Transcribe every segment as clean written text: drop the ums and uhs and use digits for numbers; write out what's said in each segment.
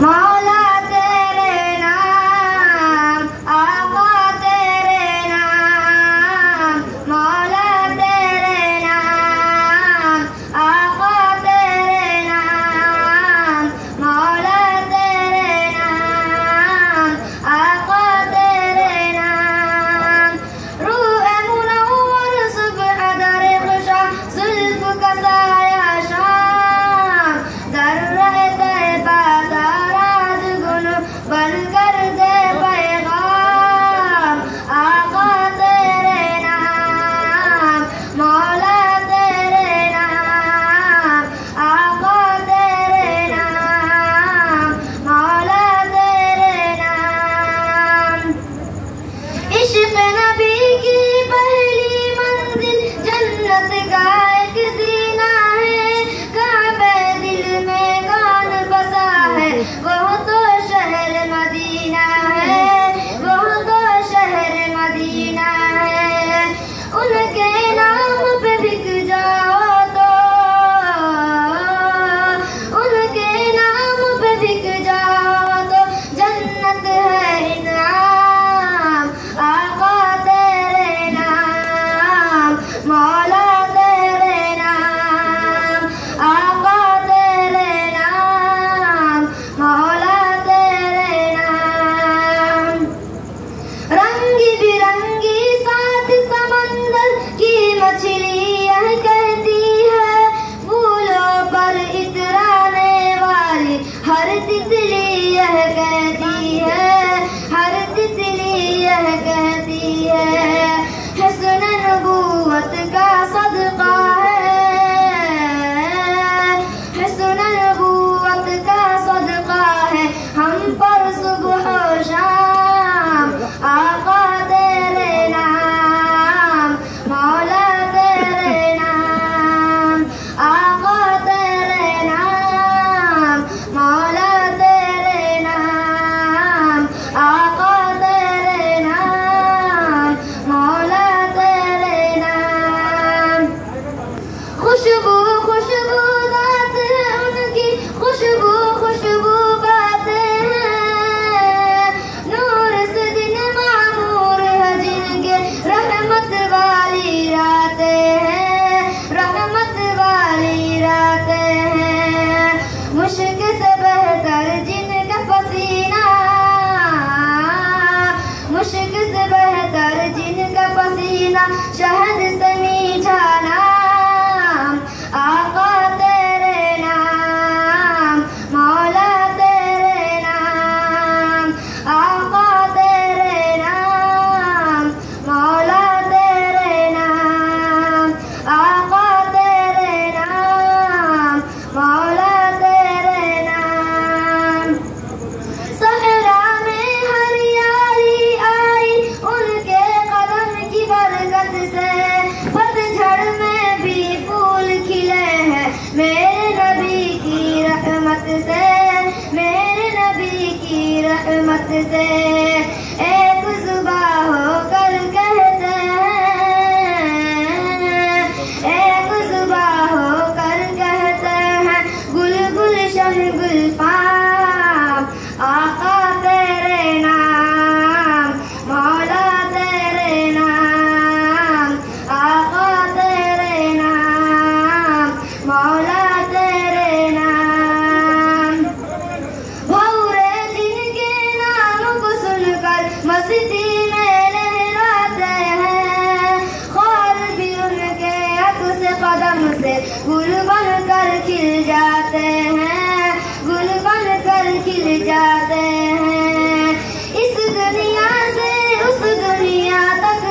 मौला तेरे नाम, आका तेरे नाम, मौला तेरे नाम, आका तेरे नाम, मौला तेरे नाम, आका तेरे नाम। रूह मुनव्वर सुबह दर खुशा, जुल्फ का साया शाम, दर्रे तैबा ताराज गुन बन कर दे पैगाम, आका तेरे नाम, मौला तेरे नाम, आका तेरे नाम, मौला तेरे नाम। इश्क नबी की पहली मंजिल जन्नत का एक सीना है, काबे दिल में कौन बसा है, वो तो शहर मदीना है, वो तो शहर मदीना है। उनके नाम पे बिक जाओ तो, उनके नाम पे बिक जाओ तो जन्नत है इनाम, आका तेरे नाम, मौला तेरे नाम, आका तेरे नाम, मौला तेरे नाम। रंगी बिरंगी सात समंदर की मछली यह कहती है, फूलों पर इतराने वाली हर तितली यह कहती है, हर तितली यह कहती है। हुस्न नबूवत का सदका है, हुस्न नबूवत का सदका है हम पर सुबह शाम, आका तेरे नाम, मौला तेरे नाम, आका तेरे नाम, मौला तेरे नाम, आका तेरे नाम, मौला तेरे नाम। खुशबू खुशबू बात है उनकी, खुशबू खुशबू बातें हैं, नूर से दिन मामूर है जिनके, रहमत वाली रातें हैं, रहमत वाली रातें हैं। मुश्क से बेहतर जिनका पसीना, मुश्क से बेहतर जिनका पसीना, शहद से मीठा नाम, आका तेरे नाम, मौला तेरे नाम, आका तेरे नाम, मौला तेरे नाम, आका तेरे नाम, मौला तेरे नाम। सहरा में हरियाली आई उनके कदम की बरकत से, पतझड़ में भी फूल खिले हैं मेरे नबी की रहमत से, मेरे नबी की रहमत से। एक जुबां होकर कहते हैं, एक जुबां होकर कहते हैं, गुल गुलशन गुलफाम, आका तेरे नाम, मौला तेरे नाम, आका तेरे नाम, मौला तेरे नाम। भौरे जिनके नाम को सुनकर मस्ती में लहराते हैं, ख्वार भी उनके अक्स कदम से गुल बन कर खिल जाते हैं, गुल बन कर खिल जाते हैं। इस दुनिया से उस दुनिया तक,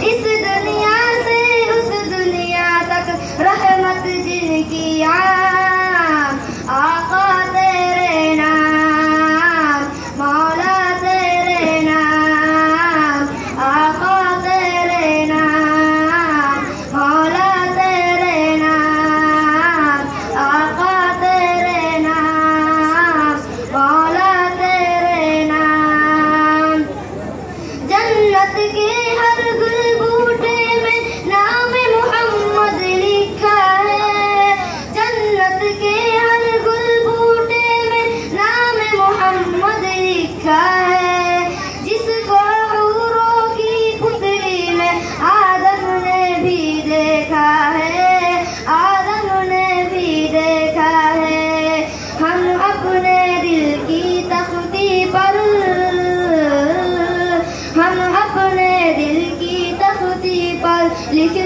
इस दुनिया से उस दुनिया तक रहमत जिनकी आम, आका तेरे नाम, मौला तेरे नाम, आका तेरे नाम, मौला तेरे नाम, आका तेरे नाम, मौला तेरे नाम। जन्नत के हर गुल बूटे में नाम मोहम्मद लिखा है, लिख